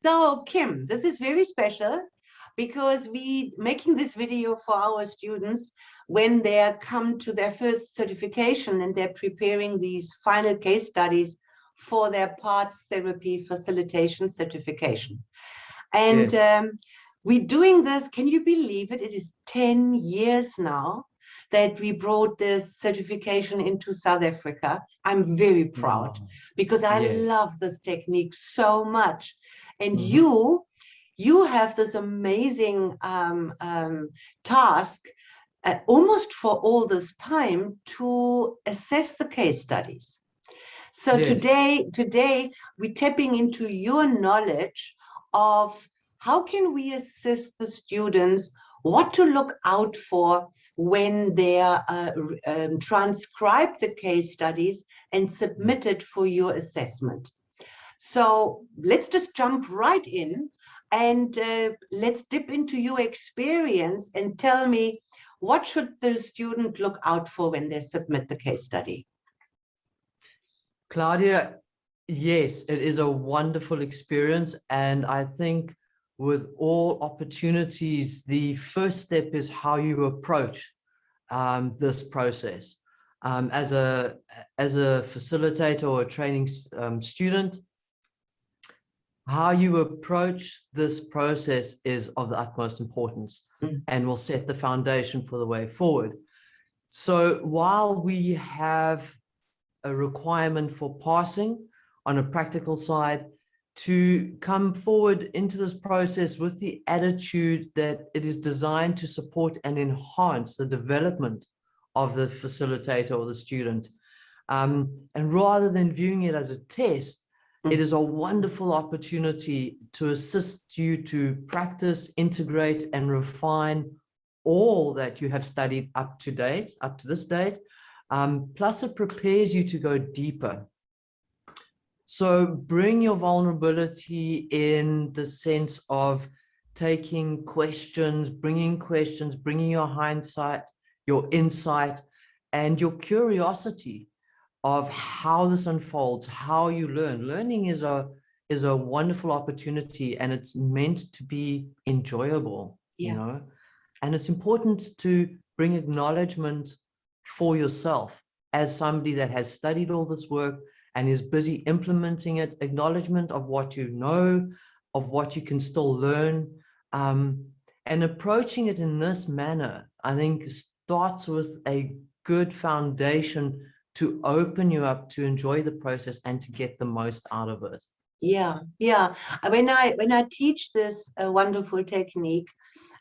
So Kim, this is very special because we making this video for our students when they come to their first certification and they're preparing these final case studies for their parts therapy facilitation certification. And Yes. we're doing this, can you believe it? It is 10 years now that we brought this certification into South Africa. I'm very proud Wow. because I Yes. love this technique so much. And Mm-hmm. you have this amazing task almost for all this time to assess the case studies. So Yes. today we're tapping into your knowledge of how can we assist the students, what to look out for when they transcribe the case studies and submit it for your assessment. So let's just jump right in and let's dip into your experience and tell me what should the student look out for when they submit the case study? Claudia, yes, it is a wonderful experience. And I think with all opportunities, the first step is how you approach this process. As a facilitator or a training student, how you approach this process is of the utmost importance and will set the foundation for the way forward. So while we have a requirement for passing on a practical side, to come forward into this process with the attitude that it is designed to support and enhance the development of the facilitator or the student. And rather than viewing it as a test, it is a wonderful opportunity to assist you to practice, integrate, and refine all that you have studied up to this date. Plus it prepares you to go deeper. So bring your vulnerability in the sense of taking questions, bringing your hindsight, your insight, and your curiosity of how this unfolds, how you learn. Learning is a wonderful opportunity, and it's meant to be enjoyable, you know, and it's important to bring acknowledgement for yourself as somebody that has studied all this work and is busy implementing it, acknowledgement of what you know, of what you can still learn, and approaching it in this manner, I think starts with a good foundation to open you up to enjoy the process and to get the most out of it. Yeah, yeah. When I teach this wonderful technique,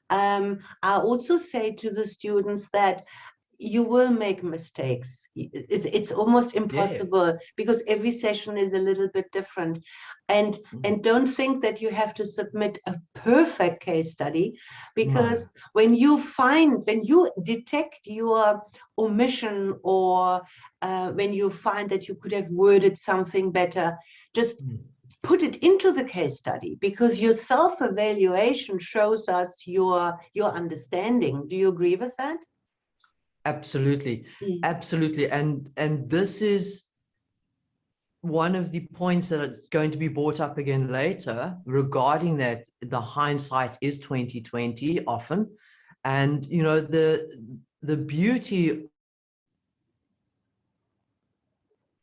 I also say to the students that you will make mistakes. It's almost impossible because every session is a little bit different. And don't think that you have to submit a perfect case study, because when you detect your omission, or when you find that you could have worded something better, just put it into the case study, because your self-evaluation shows us your understanding. Do you agree with that? Absolutely. Absolutely. And this is one of the points that is going to be brought up again later regarding that the hindsight is 2020 often. And, you know, the beauty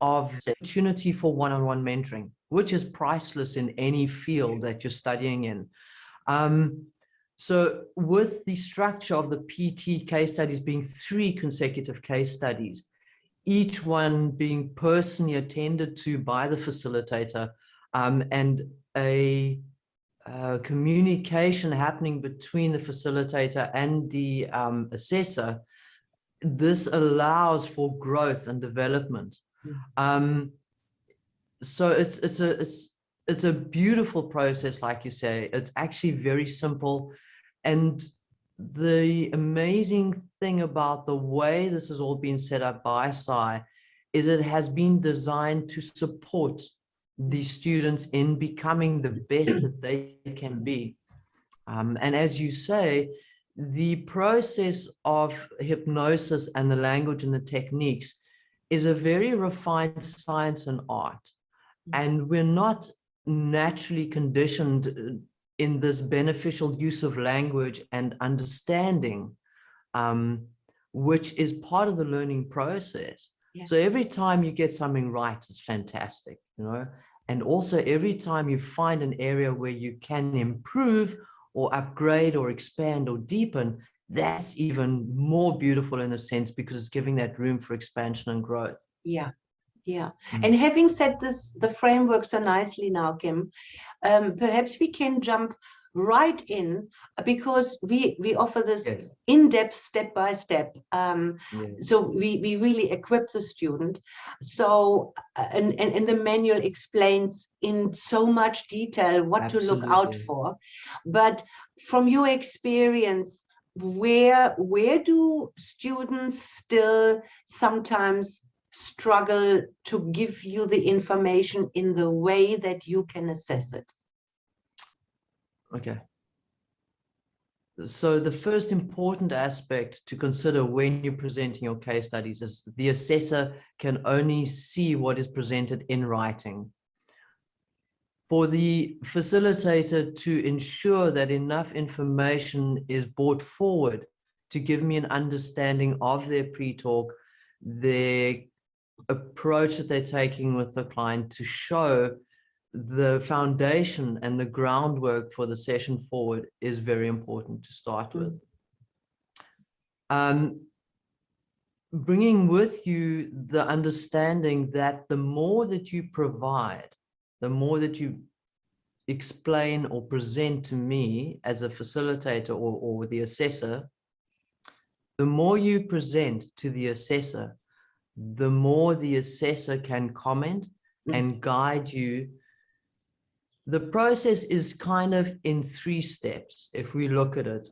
of the opportunity for one-on-one mentoring, which is priceless in any field that you're studying in. So with the structure of the PT case studies being 3 consecutive case studies, each one being personally attended to by the facilitator, and a communication happening between the facilitator and the assessor, this allows for growth and development. So it's a beautiful process, like you say. It's actually very simple. And the amazing thing about the way this has all been set up by SAIH is it has been designed to support the students in becoming the best that they can be. And as you say, the process of hypnosis and the language and the techniques is a very refined science and art. And we're not naturally conditioned in this beneficial use of language and understanding, which is part of the learning process. Yeah. So every time you get something right, it's fantastic, you know, and also every time you find an area where you can improve or upgrade or expand or deepen, that's even more beautiful in a sense, because it's giving that room for expansion and growth. Yeah. Yeah. And having said this, the framework so nicely now, Kim, perhaps we can jump right in, because we offer this Yes. in-depth step-by-step. Yes. So we really equip the student. So and the manual explains in so much detail what to look out Absolutely. for. But from your experience, where do students still sometimes struggle to give you the information in the way that you can assess it? Okay. So the first important aspect to consider when you're presenting your case studies is the assessor can only see what is presented in writing. For the facilitator to ensure that enough information is brought forward to give me an understanding of their pre-talk, their approach that they're taking with the client, to show the foundation and the groundwork for the session forward, is very important to start with. Bringing with you the understanding that the more that you provide, the more that you explain or present to me as a facilitator or the assessor, the more you present to the assessor, the more the assessor can comment and guide you. The process is kind of in 3 steps, if we look at it.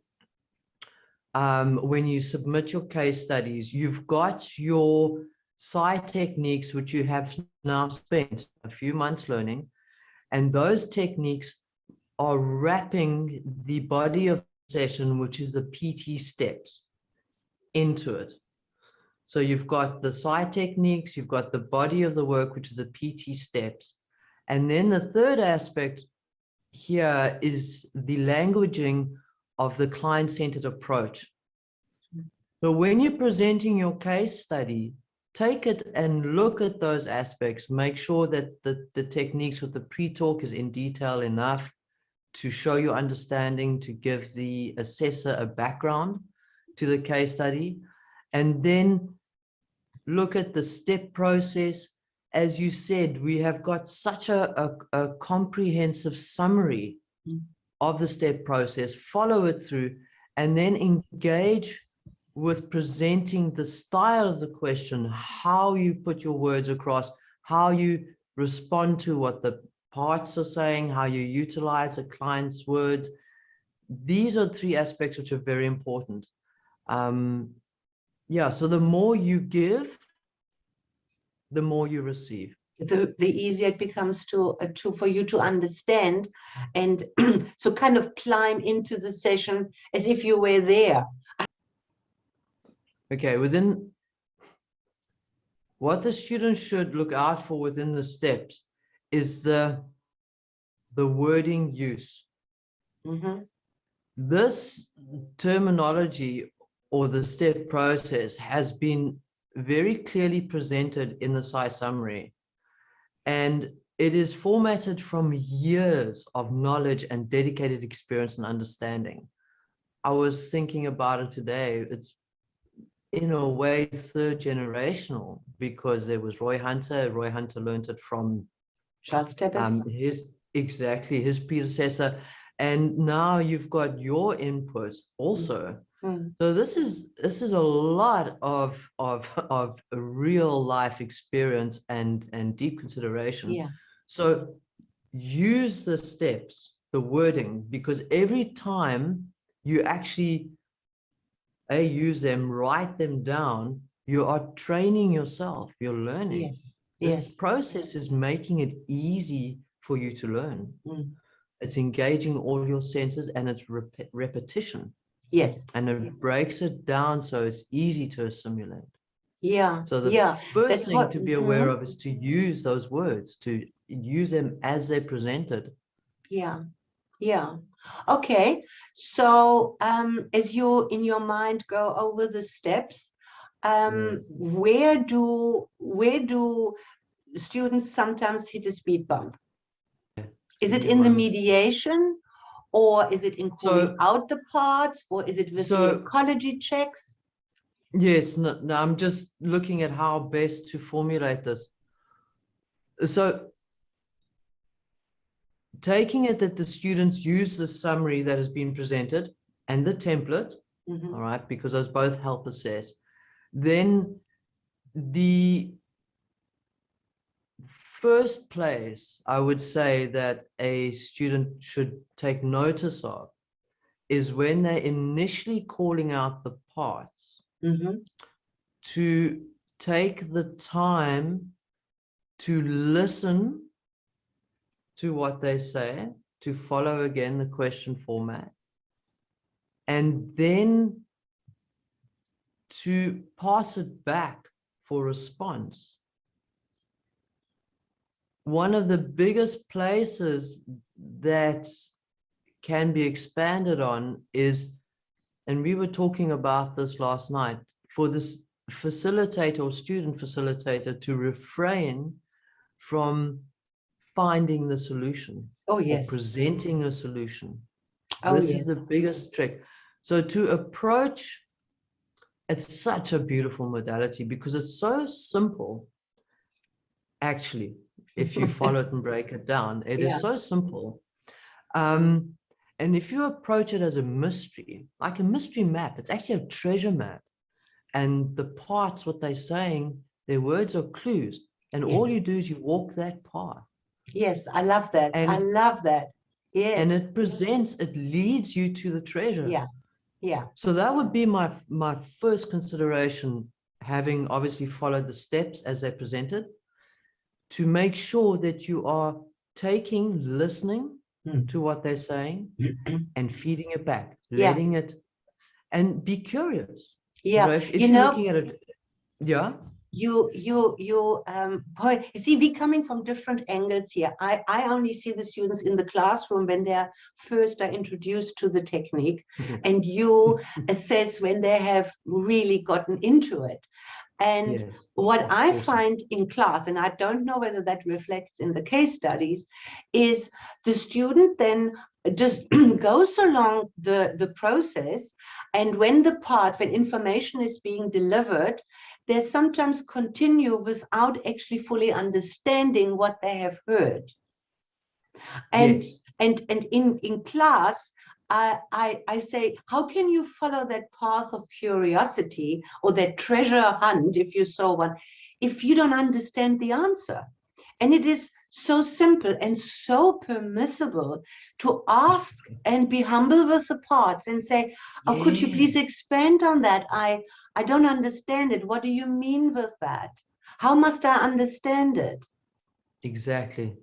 When you submit your case studies, you've got your SAIH techniques, which you have now spent a few months learning, and those techniques are wrapping the body of the session, which is the PT steps, into it. So you've got the SAIH techniques, you've got the body of the work, which is the PT steps. And then the third aspect here is the languaging of the client-centered approach. So when you're presenting your case study, take it and look at those aspects. Make sure that the techniques with the pre-talk is in detail enough to show your understanding, to give the assessor a background to the case study. And then look at the step process. As you said, we have got such a comprehensive summary of the step process. Follow it through, and then engage with presenting the style of the question, how you put your words across, how you respond to what the parts are saying, how you utilize a client's words. These are 3 aspects which are very important. Yeah, so the more you give, the more you receive. The easier it becomes for you to understand, and so kind of climb into the session as if you were there. Okay, within what the student should look out for within the steps is the wording use. This terminology or the step process has been very clearly presented in the SAIH summary, and it is formatted from years of knowledge and dedicated experience and understanding. I was thinking about it today. It's in a way 3rd generational, because there was Roy Hunter. Roy Hunter learned it from Charles Tebbets. his predecessor, and now you've got your input also. So this is a lot of real life experience and deep consideration. Yeah. So use the steps, the wording, because every time you actually use them, write them down, you are training yourself, you're learning. Yes. This process is making it easy for you to learn. It's engaging all your senses, and it's repetition. Yes. And it breaks it down so it's easy to assimilate. Yeah. So the first thing to be aware Mhm. of is to use those words, to use them as they're presented. Yeah. Yeah. Okay. So as you in your mind go over the steps, where do students sometimes hit a speed bump? Is it in the mediation, or is it in calling out the parts, or is it with the ecology checks? Yes, no, I'm just looking at how best to formulate this. So taking it that the students use the summary that has been presented and the template, all right, because those both help assess, then the first place I would say that a student should take notice of is when they're initially calling out the parts, to take the time to listen to what they say, to follow again the question format, and then to pass it back for response. One of the biggest places that can be expanded on is, and we were talking about this last night, for this facilitator or student facilitator to refrain from finding the solution or presenting a solution. This is the biggest trick. So to approach, it's such a beautiful modality because it's so simple. Actually, if you follow it and break it down, it is so simple. And if you approach it as a mystery, like a mystery map, it's actually a treasure map. And the parts, what they're saying, their words are clues. And all you do is you walk that path. Yes, I love that. I love that. Yes. And it presents, it leads you to the treasure. Yeah. Yeah. So that would be my first consideration, having obviously followed the steps as they're presented, to make sure that you are listening to what they're saying and feeding it back, letting it, and be curious. Yeah. If you're looking at it, point, you see, we coming from different angles here. I only see the students in the classroom when they're first are introduced to the technique, and you assess when they have really gotten into it. And what I find in class, and I don't know whether that reflects in the case studies, is the student then just goes along the process, and when information is being delivered, they sometimes continue without actually fully understanding what they have heard. And in class, I say, how can you follow that path of curiosity or that treasure hunt, if you saw one, if you don't understand the answer? And it is so simple and so permissible to ask and be humble with the parts and say, oh, could you please expand on that? I don't understand it. What do you mean with that? How must I understand it? Exactly.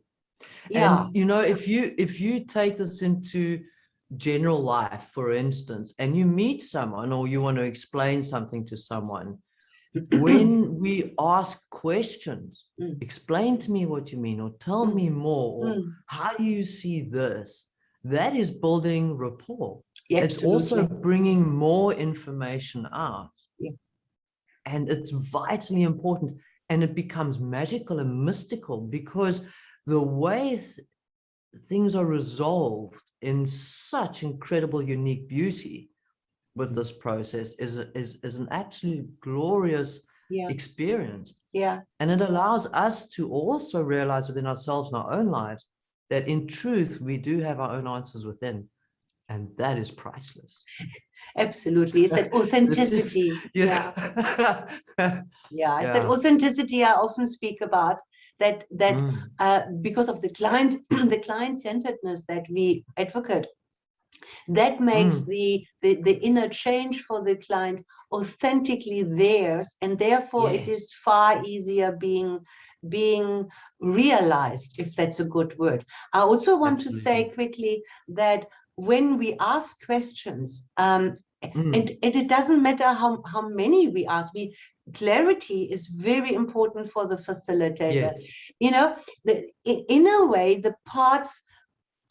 Yeah. And if you take this into general life, for instance, and you meet someone or you want to explain something to someone, when we ask questions, explain to me what you mean, or tell me more, or how do you see this? That is building rapport. It's also bringing more information out. And it's vitally important. And it becomes magical and mystical because the way things are resolved in such incredible, unique beauty with this process is an absolute glorious experience. And it allows us to also realize within ourselves in our own lives that in truth, we do have our own answers within. And that is priceless. Absolutely. It's that authenticity. It's that authenticity I often speak about, that because of the client-centeredness that we advocate, that makes the inner change for the client authentically theirs, and therefore it is far easier being realized, if that's a good word. I also want to say quickly that when we ask questions, and it doesn't matter how many we ask, clarity is very important for the facilitator. Yes. You know, in a way, the parts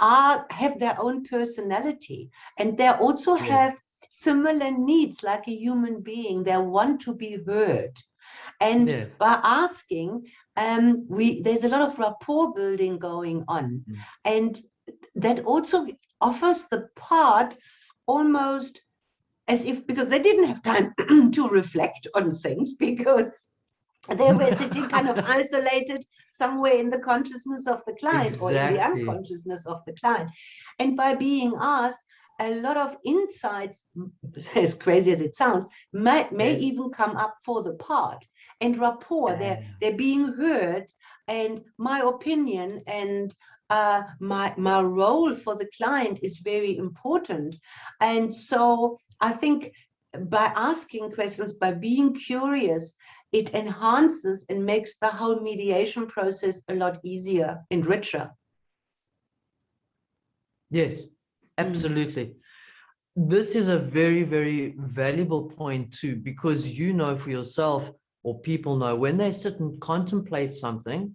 have their own personality, and they also Yes. have similar needs like a human being. They want to be heard. And Yes. by asking, there's a lot of rapport building going on. Mm. And that also offers the part almost as if, because they didn't have time to reflect on things, because they were sitting kind of isolated somewhere in the consciousness of the client or in the Exactly. unconsciousness of the client. And by being asked, a lot of insights, as crazy as it sounds, may Yes. even come up for the part. And rapport, they're being heard, and my opinion and my role for the client is very important. And so I think by asking questions, by being curious, it enhances and makes the whole mediation process a lot easier and richer. Yes, absolutely. This is a very, very valuable point too, because you know for yourself, or people know, when they sit and contemplate something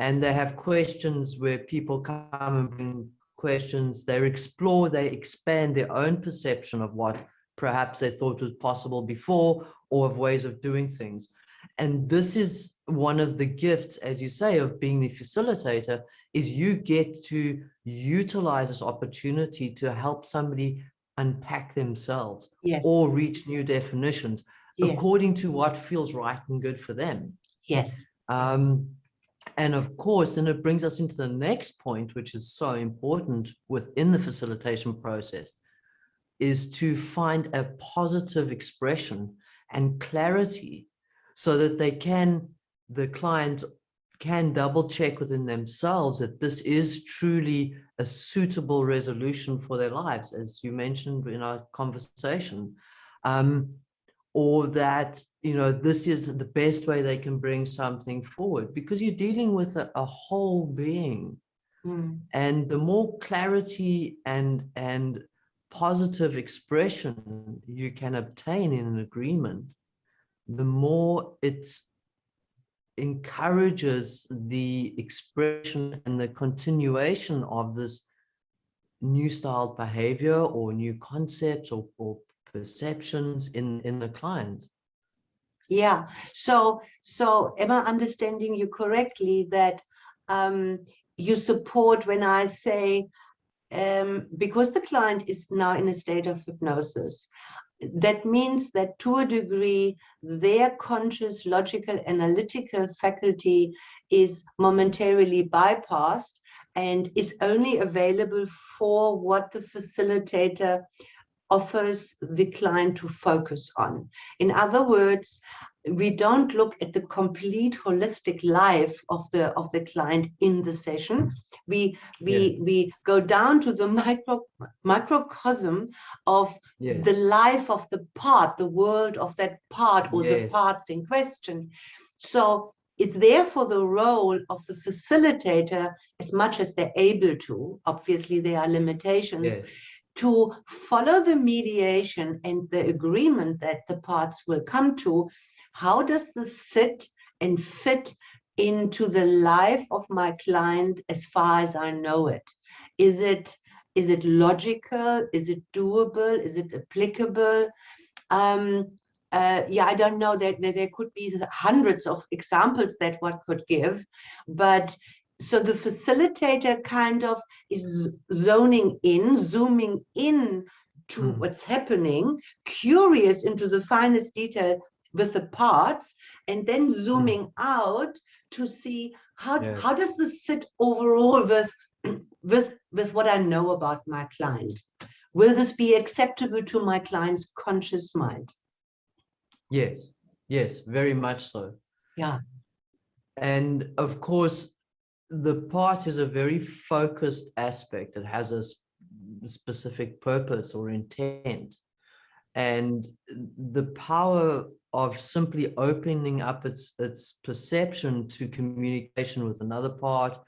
and they have questions where people come and bring questions, they explore, they expand their own perception of what perhaps they thought was possible before, or of ways of doing things. And this is one of the gifts, as you say, of being the facilitator, is you get to utilize this opportunity to help somebody unpack themselves, Yes. or reach new definitions, Yes. according to what feels right and good for them. Yes. And of course, then it brings us into the next point, which is so important within the facilitation process, is to find a positive expression and clarity so that the client can double check within themselves that this is truly a suitable resolution for their lives, as you mentioned in our conversation, or that, you know, this is the best way they can bring something forward, because you're dealing with a whole being. And the more clarity and positive expression you can obtain in an agreement, the more it encourages the expression and the continuation of this new style behavior or new concepts or perceptions in the client. Yeah. So am I understanding you correctly that you support when I say, because the client is now in a state of hypnosis, that means that to a degree, their conscious, logical, analytical faculty is momentarily bypassed and is only available for what the facilitator offers the client to focus on. In other words, we don't look at the complete holistic life of the client in the session. We go down to the microcosm of the life of the part, the world of that part, or the parts in question. So it's therefore the role of the facilitator, as much as they're able to, obviously there are limitations, to follow the mediation and the agreement that the parts will come to. How does this sit and fit into the life of my client as far as I know it? Is it logical? Is it doable? Is it applicable? Yeah, I don't know. There could be hundreds of examples that one could give, but so the facilitator kind of is zooming in to what's happening, curious into the finest detail with the parts, and then zooming out to see how does this sit overall with what I know about my client. Will this be acceptable to my client's conscious mind? Yes, very much so. Yeah. And of course, the part is a very focused aspect. It has a specific purpose or intent. And the power of simply opening up its perception to communication with another part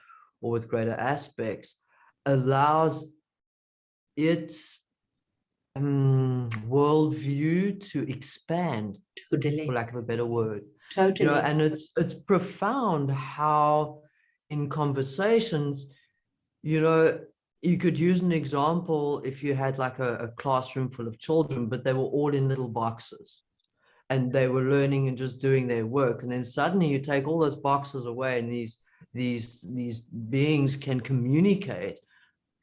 or with greater aspects allows its worldview to expand, for Totally. lack of a better word. Totally. And it's profound how in conversations, you could use an example if you had like a classroom full of children, but they were all in little boxes and they were learning and just doing their work. And then suddenly you take all those boxes away and these beings can communicate.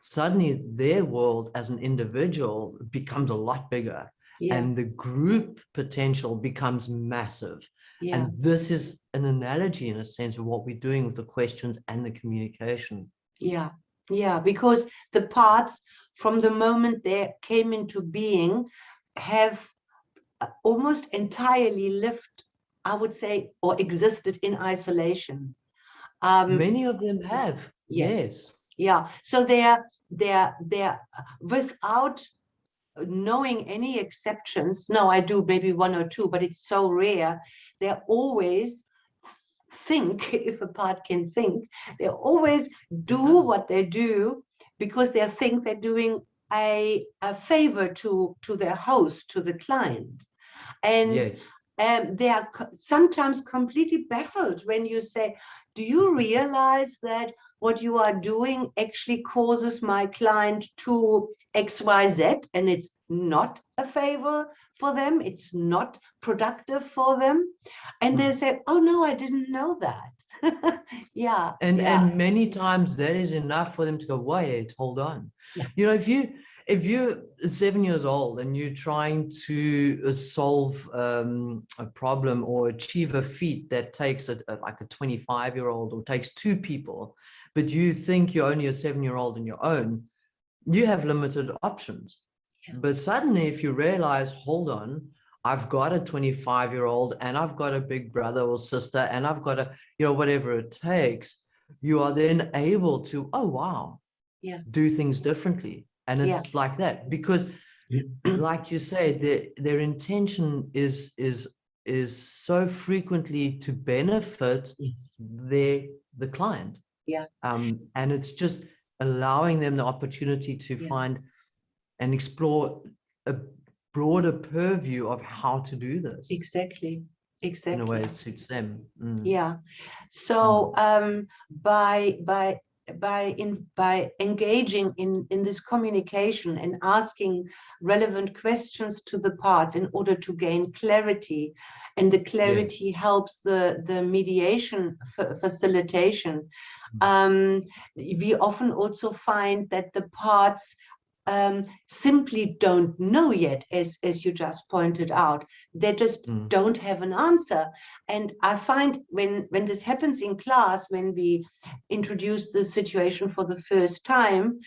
Suddenly their world as an individual becomes a lot bigger, Yeah. and the group potential becomes massive. Yeah. And this is an analogy in a sense of what we're doing with the questions and the communication. Yeah. Yeah. Because the parts from the moment they came into being have almost entirely lived, I would say, or existed in isolation. Many of them have. Yes. Yes. Yeah. So they're without knowing any exceptions. No, I do maybe one or two, but it's so rare. They're always think, if a part can think, they always do what they do because they think they're doing a favor to their host, to the client. And Yes. they are sometimes completely baffled when you say, do you realize that what you are doing actually causes my client to XYZ, and it's not a favor for them, it's not productive for them? And they say, oh no, I didn't know that. Yeah. And many times that is enough for them to go, wait, hold on. Yeah. If you're 7 years old and you're trying to solve a problem or achieve a feat that takes like a 25-year-old or takes two people, but you think you're only a 7-year-old on your own, you have limited options. Yeah. But suddenly if you realize, hold on, I've got a 25-year-old and I've got a big brother or sister and I've got a, whatever it takes, you are then able to, oh, wow, Yeah. do things differently. And it's like that, because like you say, their intention is so frequently to benefit the client. Yeah. And it's just allowing them the opportunity to find and explore a broader purview of how to do this. Exactly. In a way it suits them. Yeah. So by engaging in this communication and asking relevant questions to the parts in order to gain clarity, and the clarity helps the mediation facilitation, we often also find that the parts simply don't know yet, as you just pointed out. They just don't have an answer. And I find when this happens in class, when we introduce the situation for the first time,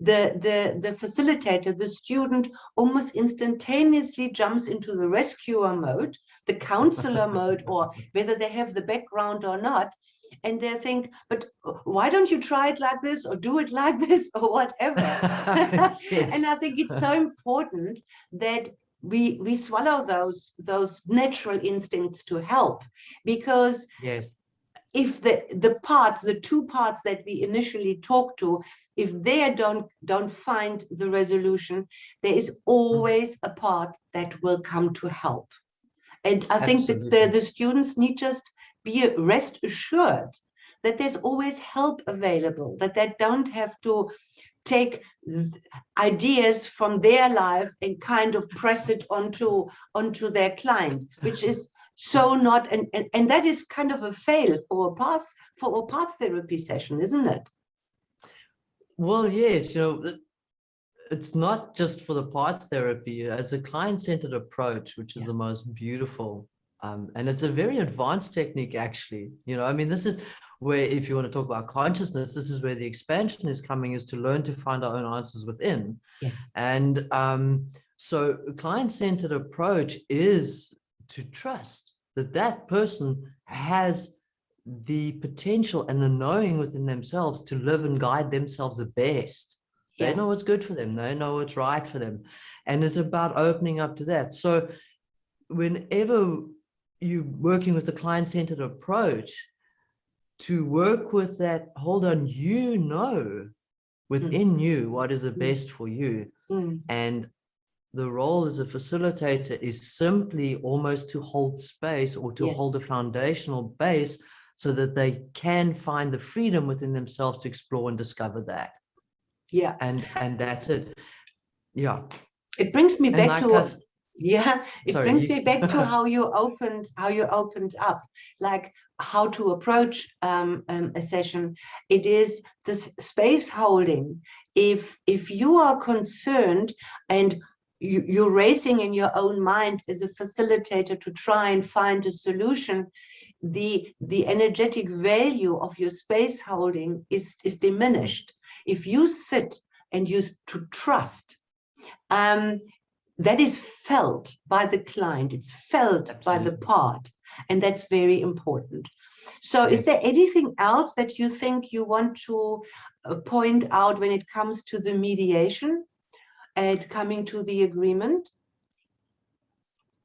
the facilitator, the student, almost instantaneously jumps into the rescuer mode, the counselor mode, or whether they have the background or not. And they think, but why don't you try it like this or do it like this or whatever? And I think it's so important that we swallow those natural instincts to help, because if the two parts that we initially talk to, if they don't find the resolution, there is always a part that will come to help. And I think that the students need just be rest assured that there's always help available, that they don't have to take ideas from their life and kind of press it onto their client, which is so not, and that is kind of a fail for a parts therapy session, isn't it? Well, yes, it's not just for the parts therapy. As a client-centered approach, which is the most beautiful, and it's a very advanced technique, actually. I mean, this is where, if you want to talk about consciousness, this is where the expansion is coming, is to learn to find our own answers within. Yes. And so a client-centered approach is to trust that person has the potential and the knowing within themselves to live and guide themselves the best. They know what's good for them. They know what's right for them. And it's about opening up to that. So whenever you're working with a client-centered approach, to work with that, hold on, within you what is the best for you. And the role as a facilitator is simply almost to hold space or to Yes. hold a foundational base so that they can find the freedom within themselves to explore and discover that. Yeah. And that's it. Yeah. It brings me And back like to, us, yeah, it sorry. brings me back to how you opened up, like how to approach a session. It is this space holding. If you are concerned and you're racing in your own mind as a facilitator to try and find a solution, the energetic value of your space holding is diminished. If you sit and you to trust, that is felt by the client, it's felt by the part, and that's very important. So is there anything else that you think you want to point out when it comes to the mediation and coming to the agreement?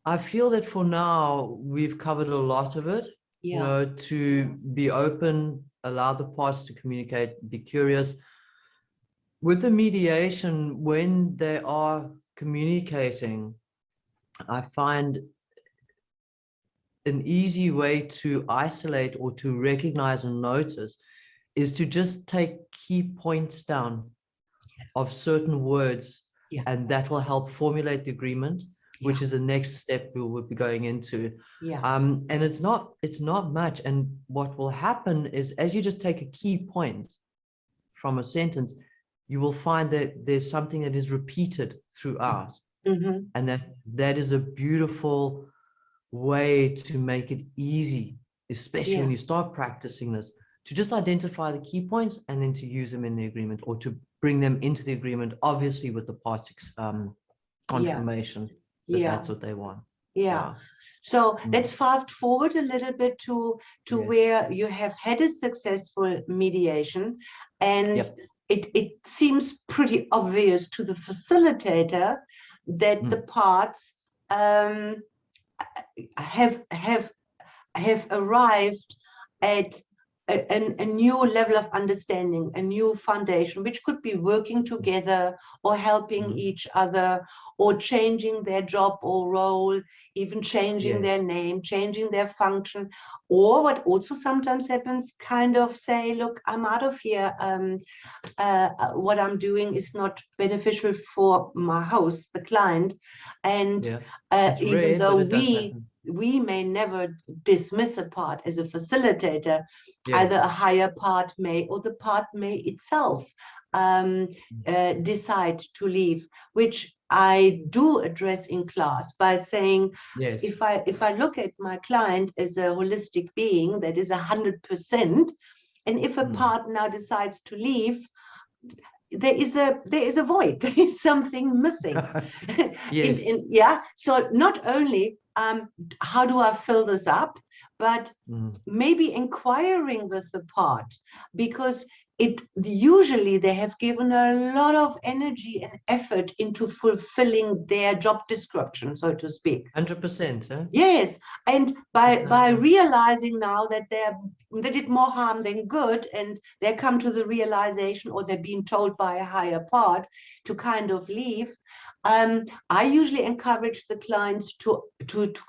I feel that for now, we've covered a lot of it. Yeah. You know, to be open, allow the parts to communicate, be curious. With the mediation, when they are communicating, I find an easy way to isolate or to recognize and notice is to just take key points down of certain words, and that will help formulate the agreement, which is the next step we will be going into. And it's not much. And what will happen is, as you just take a key point from a sentence, you will find that there's something that is repeated throughout. And that is a beautiful way to make it easy, especially when you start practicing this, to just identify the key points and then to use them in the agreement, or to bring them into the agreement, obviously with the parts confirmation that that's what they want. So let's fast forward a little bit to where you have had a successful mediation, and it seems pretty obvious to the facilitator that the parts have arrived at a new level of understanding, a new foundation, which could be working together or helping each other, or changing their job or role, even changing their name, changing their function. Or what also sometimes happens, kind of say, look, I'm out of here. What I'm doing is not beneficial for my host, the client. And even though we may never dismiss a part as a facilitator, either a higher part may, or the part may itself decide to leave, which I do address in class by saying, if I look at my client as a holistic being that is 100%, and if a part now decides to leave, there is a void, there is something missing. So not only how do I fill this up, but maybe inquiring with the part, because usually they have given a lot of energy and effort into fulfilling their job description, so to speak. 100%. Huh? Yes, and by realizing now that they did more harm than good, and they come to the realization, or they're being told by a higher part to kind of leave, I usually encourage the clients to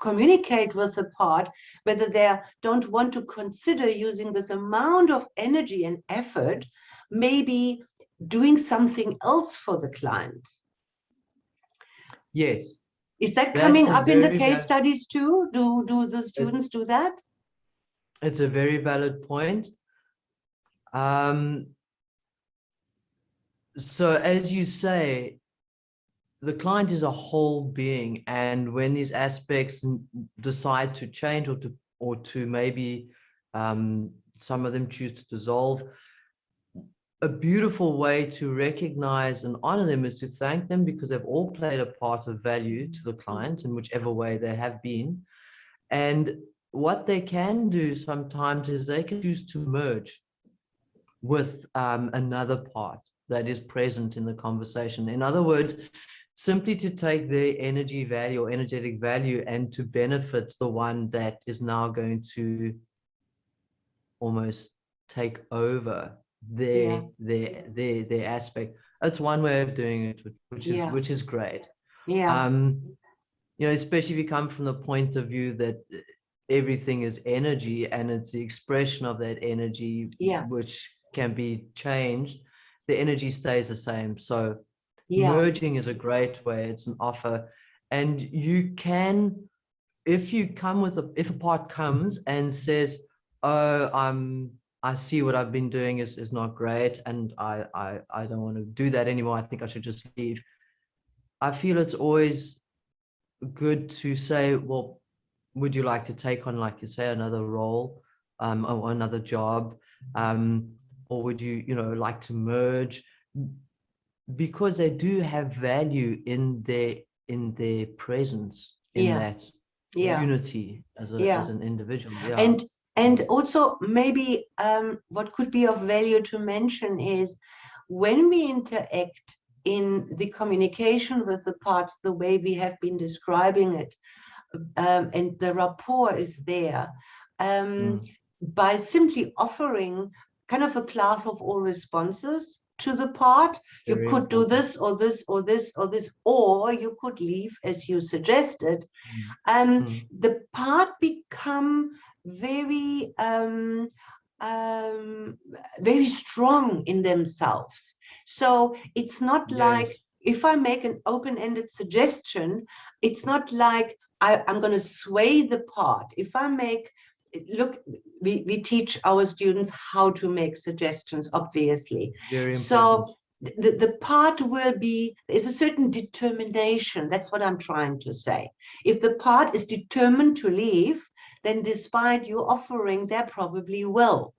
communicate with the part whether they don't want to consider using this amount of energy and effort, maybe doing something else for the client. Yes. Is that coming up in the case studies too? Do the students do that? It's a very valid point. So as you say, the client is a whole being, and when these aspects decide to change, or to maybe some of them choose to dissolve, a beautiful way to recognize and honor them is to thank them, because they've all played a part of value to the client in whichever way they have been. And what they can do sometimes is they can choose to merge with another part that is present in the conversation. In other words, simply to take their energy value or energetic value and to benefit the one that is now going to almost take over their aspect. That's one way of doing it, which is great. Yeah. Especially if you come from the point of view that everything is energy and it's the expression of that energy, Yeah. which can be changed, the energy stays the same. So Yeah. merging is a great way. It's an offer. And you can, if a part comes and says, oh, I see what I've been doing is not great, and I don't want to do that anymore. I think I should just leave. I feel it's always good to say, well, would you like to take on, like you say, another role, or another job, or would you, like to merge? Because they do have value in their presence, in Yeah. that Yeah. unity as Yeah. an individual. Yeah. And also maybe what could be of value to mention is when we interact in the communication with the parts the way we have been describing it, and the rapport is there, by simply offering kind of a class of all responses to the part. You Very could do important. this or this or this or this, or you could leave as you suggested. The part become very very strong in themselves. So it's not like, Yes. if I make an open-ended suggestion, it's not like I'm going to sway the part. If I make, look, we teach our students how to make suggestions, obviously. Very important. So the part will be, there's a certain determination. That's what I'm trying to say. If the part is determined to leave, then despite you offering, they probably will.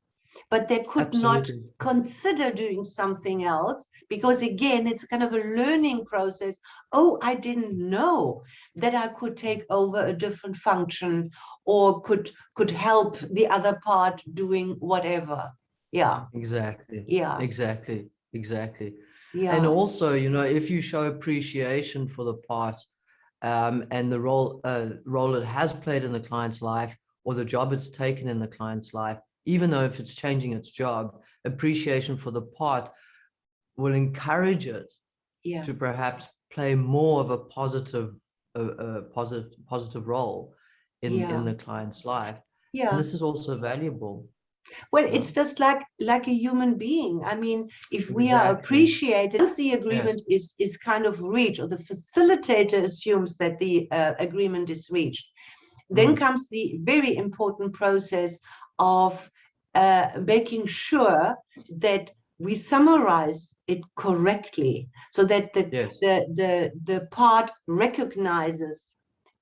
But they could not Absolutely. consider doing something else, because again, it's kind of a learning process. Oh, I didn't know that I could take over a different function, or could help the other part doing whatever. Yeah. Exactly. Yeah. Exactly. Exactly. And Yeah. also, if you show appreciation for the part, and the role it has played in the client's life, or the job it's taken in the client's life, even though if it's changing its job, appreciation for the part will encourage it Yeah. to perhaps play more of a positive role in the client's life. Yeah. And this is also valuable. Well, it's just like a human being. I mean, if we are Exactly. appreciated, once the agreement is kind of reached, or the facilitator assumes that the agreement is reached, then comes the very important process of making sure that we summarize it correctly, so that the part recognizes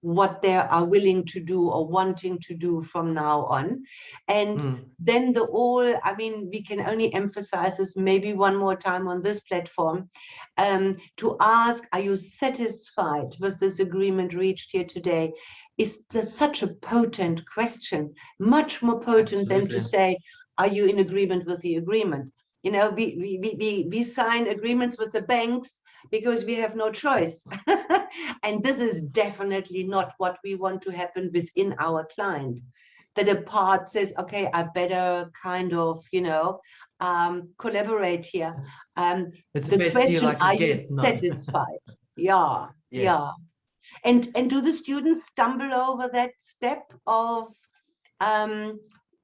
what they are willing to do or wanting to do from now on. And then I mean, we can only emphasize this maybe one more time on this platform, to ask, are you satisfied with this agreement reached here today? Is such a potent question, much more potent than to say, are you in agreement with the agreement? We sign agreements with the banks because we have no choice. And this is definitely not what we want to happen within our client. That a part says, okay, I better kind of, collaborate here. It's the the best deal question, I could are you get. No. satisfied? Yeah, Yes. yeah. And do the students stumble over that step of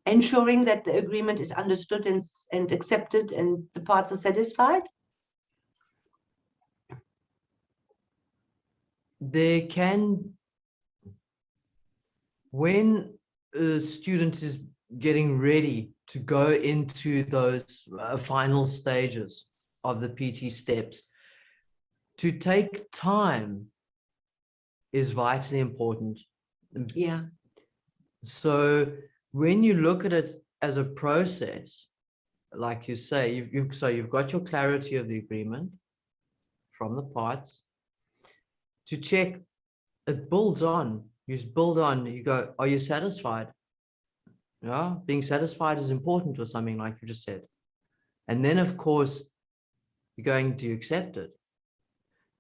ensuring that the agreement is understood and accepted and the parts are satisfied? There can, when a student is getting ready to go into those final stages of the PT steps, to take time is vitally important. Yeah. So when you look at it as a process, like you say, you've got your clarity of the agreement from the parts. To check, it builds on. You build on. You go, are you satisfied? Yeah, being satisfied is important with something like you just said. And then, of course, you're going to accept it.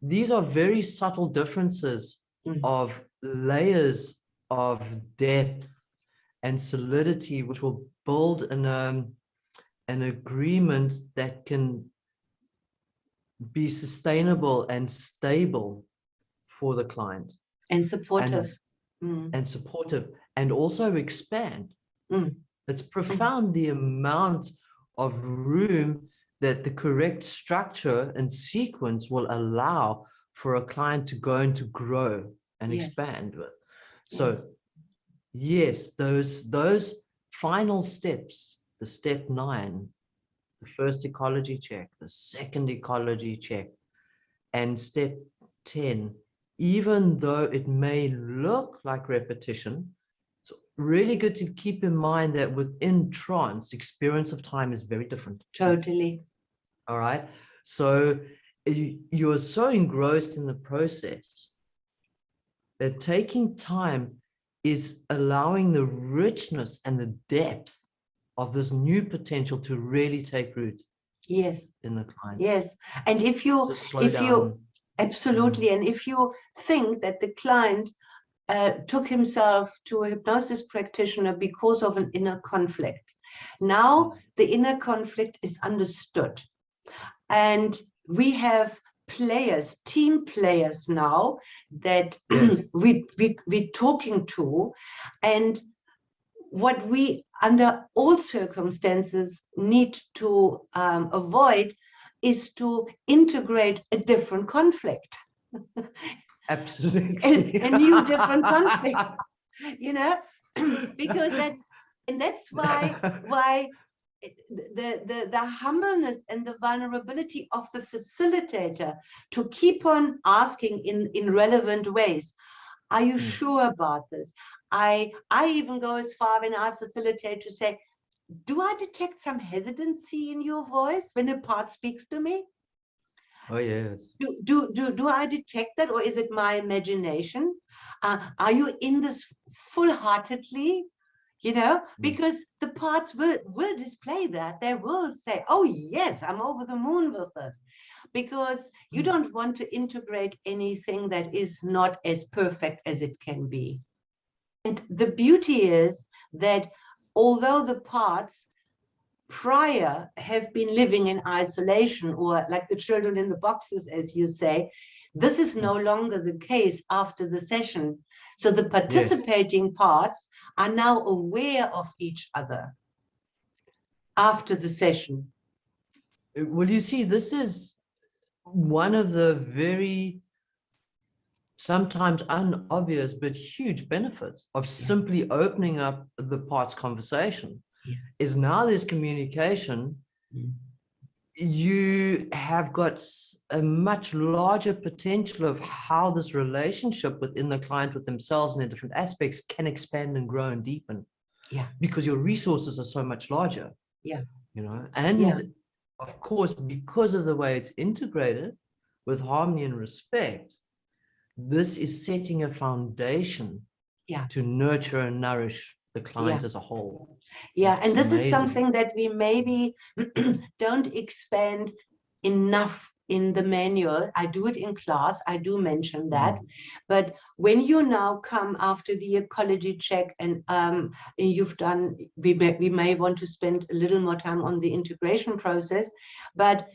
These are very subtle differences of layers of depth and solidity, which will build an agreement that can be sustainable and stable for the client And supportive. and supportive, and also expand. Mm. It's profound the amount of room that the correct structure and sequence will allow for a client to go and to grow and Yes. expand with. So yes, those final steps, the step 9, the first ecology check, the second ecology check, and step 10, even though it may look like repetition, it's really good to keep in mind that within trance, experience of time is very different. Totally. All right. So you are so engrossed in the process that taking time is allowing the richness and the depth of this new potential to really take root. Yes. In the client. Yes. And if you absolutely, and if you think that the client took himself to a hypnosis practitioner because of an inner conflict, now the inner conflict is understood, and we have players, team players now that we're talking to, and what we under all circumstances need to avoid is to integrate a different conflict. Absolutely. a new different conflict, you know, because that's why the humbleness and the vulnerability of the facilitator to keep on asking in relevant ways. Are you sure about this? I even go as far when I facilitate to say, do I detect some hesitancy in your voice when a part speaks to me? Oh, yes. Do I detect that, or is it my imagination? Are you in this full-heartedly? You know, because the parts will display that. They will say, oh, yes, I'm over the moon with this. Because you don't want to integrate anything that is not as perfect as it can be. And the beauty is that although the parts prior have been living in isolation, or like the children in the boxes, as you say, this is no longer the case after the session. So the participating parts are now aware of each other after the session. Well, you see, this is one of the very sometimes unobvious but huge benefits of simply opening up the parts conversation. Is now there's communication. You have got a much larger potential of how this relationship within the client with themselves and their different aspects can expand and grow and deepen. Because your resources are so much larger. You know, and of course, because of the way it's integrated with harmony and respect, this is setting a foundation to nurture and nourish the client as a whole. And this is something that we maybe don't expand enough in the manual. I do it in class, I do mention that, but when you now come after the ecology check and you've done, we may want to spend a little more time on the integration process, but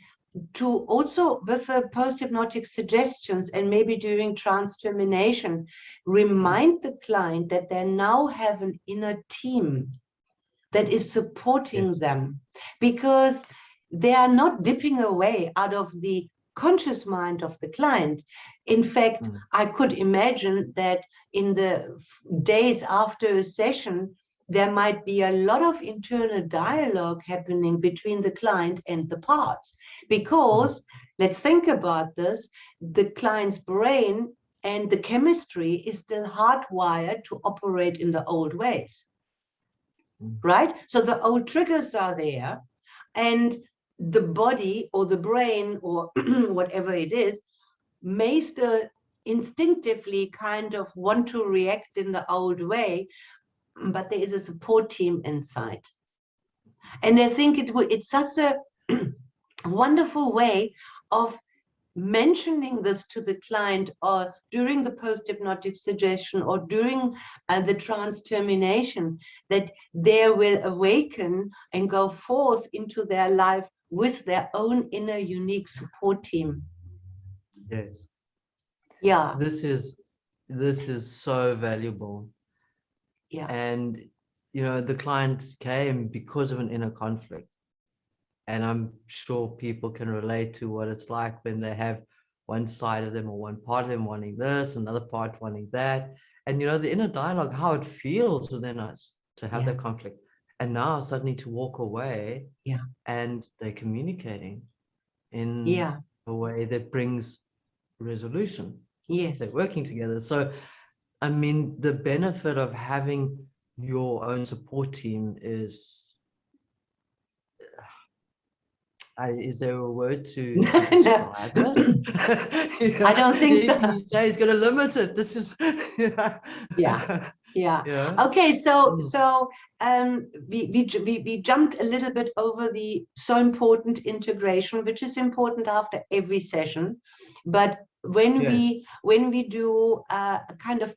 to also with the post-hypnotic suggestions and maybe during trance termination, remind the client that they now have an inner team that is supporting them, because they are not dipping away out of the conscious mind of the client. In fact, I could imagine that in the days after a session, there might be a lot of internal dialogue happening between the client and the parts, because let's think about this, the client's brain and the chemistry is still hardwired to operate in the old ways, right? So the old triggers are there, and the body or the brain or whatever it is may still instinctively kind of want to react in the old way, but there is a support team inside. And I think it's such a wonderful way of mentioning this to the client, or during the post-hypnotic suggestion, or during the trance termination, that they will awaken and go forth into their life with their own inner unique support team. Yes. Yeah. This is so valuable. Yeah. And the client came because of an inner conflict. And I'm sure people can relate to what it's like when they have one side of them or one part of them wanting this, another part wanting that. And the inner dialogue, how it feels within us to have Yeah. that conflict. And now suddenly to walk away, Yeah. and they're communicating in Yeah. a way that brings resolution. Yes. They're working together. So, I mean, the benefit of having your own support team is, is there a word to No, describe it? I don't think so. You say he's going to limit it. This is, Yeah. Yeah. yeah. Okay, so we jumped a little bit over the so important integration, which is important after every session. But when Yes. we do kind of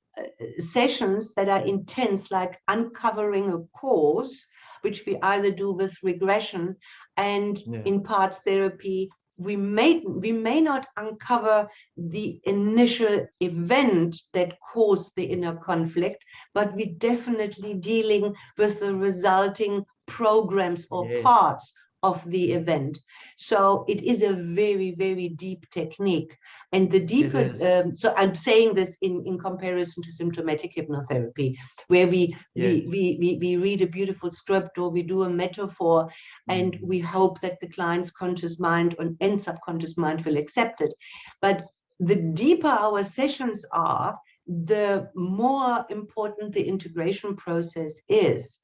sessions that are intense, like uncovering a cause, which we either do with regression and Yeah. in parts therapy, we may not uncover the initial event that caused the inner conflict, but we're definitely dealing with the resulting programs or Yes. parts of the event. So it is a very, very deep technique. And the deeper, so I'm saying this in comparison to symptomatic hypnotherapy, where we read a beautiful script or we do a metaphor, and we hope that the client's conscious mind and subconscious mind will accept it. But the deeper our sessions are, the more important the integration process is,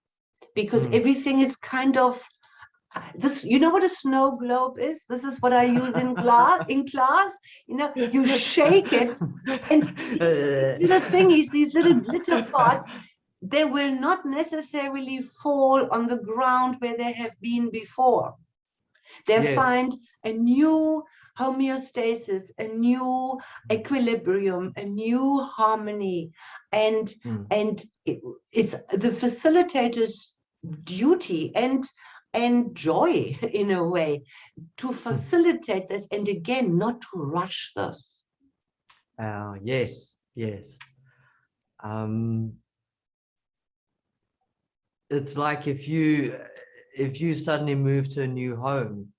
because everything is kind of this. You know what a snow globe is? This is what I use in class. You shake it, and the thing is, these little glitter parts, they will not necessarily fall on the ground where they have been before. They find a new homeostasis, a new equilibrium, a new harmony, and it's the facilitator's duty and joy, in a way, to facilitate this, and again, not to rush this. Yes. It's like if you suddenly move to a new home,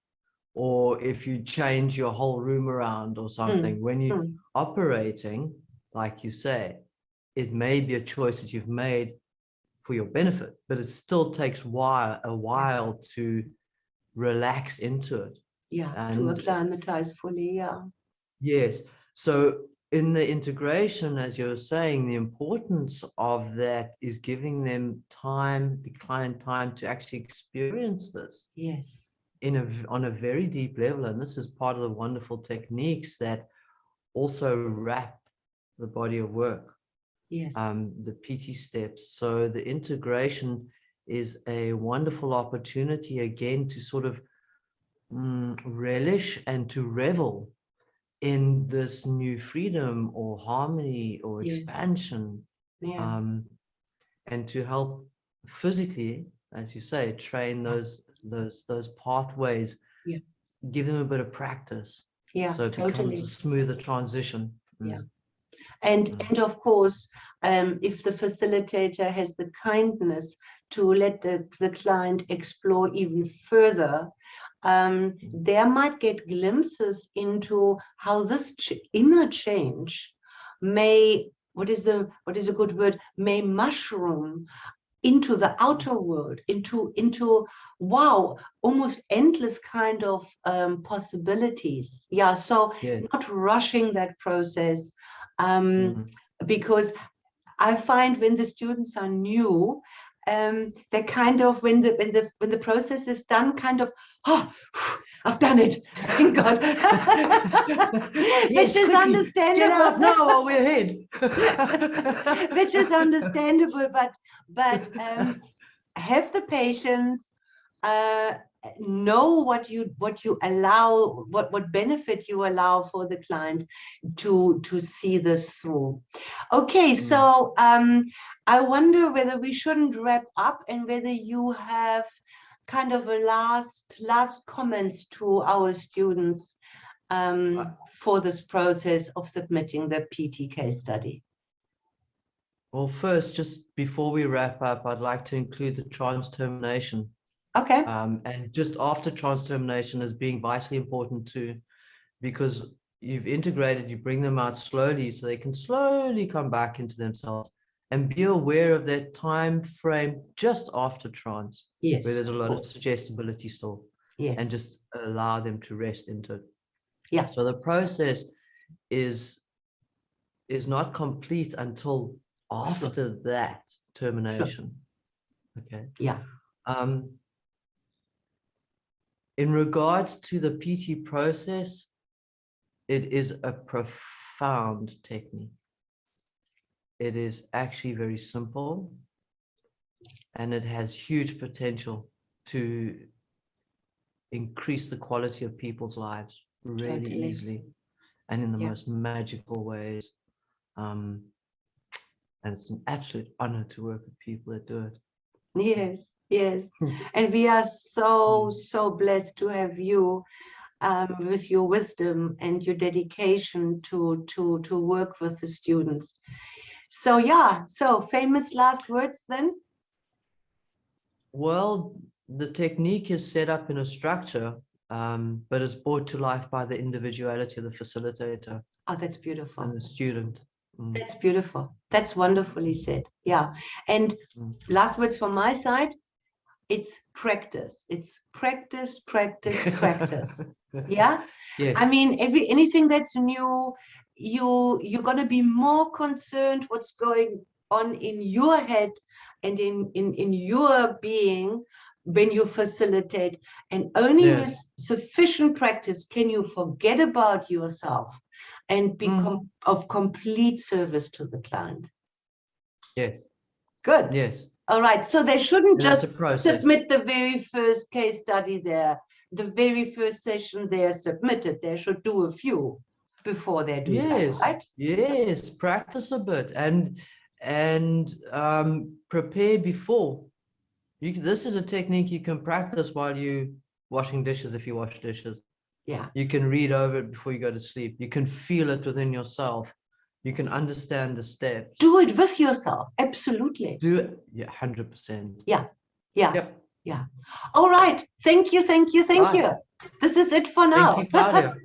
or if you change your whole room around or something, when you're operating, like you say, it may be a choice that you've made for your benefit, but it still takes a while to relax into it. Yeah, and to acclimatize fully. Yeah. Yes. So in the integration, as you were saying, the importance of that is giving them time, the client time, to actually experience this. Yes. On a very deep level. And this is part of the wonderful techniques that also wrap the body of work. Yes. The PT steps. So the integration is a wonderful opportunity again to sort of relish and to revel in this new freedom or harmony or expansion. Yeah. And to help physically, as you say, train those pathways, give them a bit of practice, so it becomes a smoother transition. Yeah. And of course, if the facilitator has the kindness to let the client explore even further, they might get glimpses into how this inner change may, what is a good word, may mushroom into the outer world, into wow, almost endless kind of possibilities. Yeah, so not rushing that process, because I find when the students are new, they kind of, when the process is done, kind of, oh, I've done it, thank God. Which is understandable. Get out now while we're ahead. Which is understandable, but have the patience, know what you allow, what benefit you allow for the client to see this through. Okay, so I wonder whether we shouldn't wrap up, and whether you have kind of a last comments to our students for this process of submitting the PT case study? Well, first, just before we wrap up, I'd like to include the trans termination. Okay. And just after trans termination as being vitally important too, because you've integrated, you bring them out slowly so they can slowly come back into themselves, and be aware of that time frame just after trans, Yes, where there's a lot of course. suggestibility still, Yes. and just allow them to rest into it. Yeah. So the process is not complete until after that termination. Okay. Yeah. In regards to the PT process, it is a profound technique. It is actually very simple, and it has huge potential to increase the quality of people's lives really Totally. easily and in the Yeah. most magical ways. And it's an absolute honor to work with people that do it. Yes, yes. And we are so, so blessed to have you with your wisdom and your dedication to work with the students. So yeah, so famous last words then? Well, the technique is set up in a structure, but it's brought to life by the individuality of the facilitator Oh, that's beautiful. and the student. That's beautiful. That's wonderfully said. Yeah. And last words from my side, it's practice. It's practice, practice, practice. Yeah. Yes. I mean, anything that's new, you're gonna be more concerned what's going on in your head and in your being when you facilitate. And only with sufficient practice can you forget about yourself and become of complete service to the client. Yes. Good. Yes. All right. So they shouldn't And just submit the very first case study there, the very first session they are submitted. They should do a few before they do that, right? Yes. Practice a bit and prepare before. This is a technique you can practice while you washing dishes if you wash dishes. Yeah. You can read over it before you go to sleep. You can feel it within yourself. You can understand the steps. Do it with yourself. Absolutely. Do it. Yeah, 100%. Yeah. Yeah. Yep. Yeah. All right. Thank you. Thank you. Thank you. This is it for now. Thank you, Claudia.